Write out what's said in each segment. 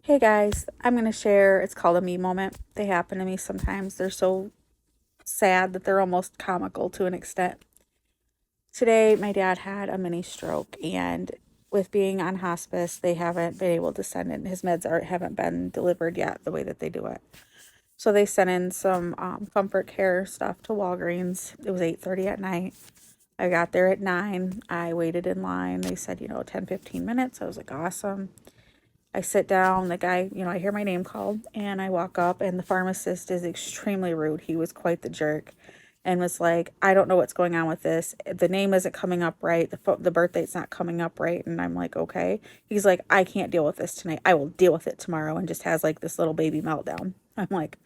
Hey guys, I'm going to share, it's called a me moment. They happen to me sometimes. They're so sad that they're almost comical to an extent. Today, my dad had a mini stroke, and with being on hospice, they haven't been able to send in his haven't been delivered yet the way that they do it. So they sent in some comfort care stuff to Walgreens. It was 8:30 at night. I got there at 9. I waited in line. They said, 10, 15 minutes. I was like, awesome. I sit down, the guy, I hear my name called, and I walk up, and the pharmacist is extremely rude. He was quite the jerk and was like, I don't know what's going on with this. The name isn't coming up right. The birth date's not coming up right. And I'm like, okay. He's like, I can't deal with this tonight. I will deal with it tomorrow. And just has like this little baby meltdown. I'm like,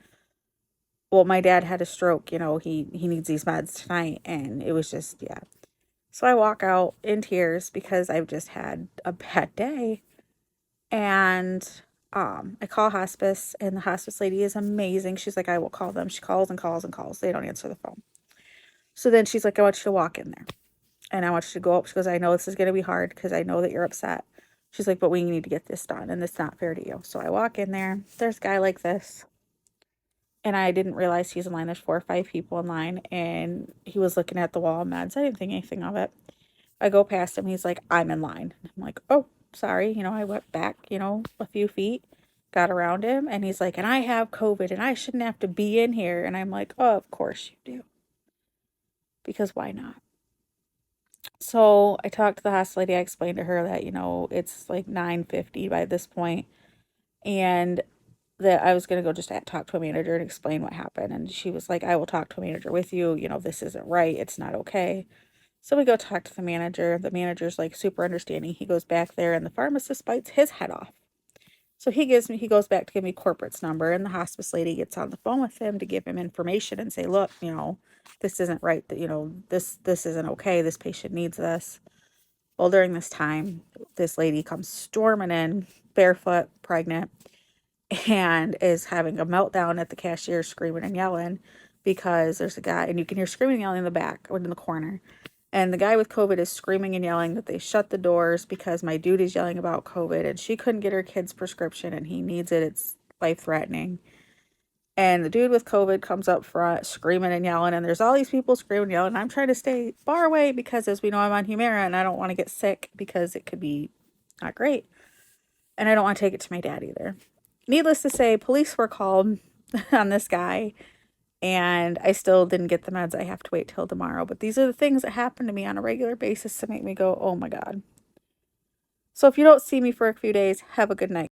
well, my dad had a stroke. He needs these meds tonight. And it was just, yeah. So I walk out in tears because I've just had a bad day. And I call hospice, and the hospice lady is amazing. She's like, I will call them. She calls and calls and calls. They don't answer the phone. So then she's like, I want you to walk in there, and I want you to go up. She goes, I know this is going to be hard because I know that you're upset. She's like, but we need to get this done, and it's not fair to you. So I walk in there. There's a guy like this, and I didn't realize he's in line. There's 4 or 5 people in line, and he was looking at the wall of meds. I didn't think anything of it. I go past him. He's like, I'm in line. I'm like, oh, sorry. I went back, a few feet, got around him, and he's like, and I have COVID and I shouldn't have to be in here. And I'm like, oh, of course you do. Because why not? So I talked to the hospital lady. I explained to her that, it's like 9:50 by this point, and that I was going to go just talk to a manager and explain what happened. And she was like, I will talk to a manager with you. This isn't right. It's not okay. So we go talk to the manager. The manager's like super understanding. He goes back there, and the pharmacist bites his head off. So he goes back to give me corporate's number, and the hospice lady gets on the phone with him to give him information and say, look, this isn't right. That, this isn't okay. This patient needs this. Well, during this time, this lady comes storming in, barefoot, pregnant, and is having a meltdown at the cashier, screaming and yelling because there's a guy, and you can hear screaming and yelling in the back or in the corner. And the guy with COVID is screaming and yelling that they shut the doors because my dude is yelling about COVID, and she couldn't get her kid's prescription and he needs it. It's life threatening. And the dude with COVID comes up front screaming and yelling, and there's all these people screaming and yelling. I'm trying to stay far away because, as we know, I'm on Humira and I don't want to get sick because it could be not great. And I don't want to take it to my dad either. Needless to say, police were called on this guy, and I still didn't get the meds. I have to wait till tomorrow. But these are the things that happen to me on a regular basis to make me go, oh my God. So if you don't see me for a few days, have a good night.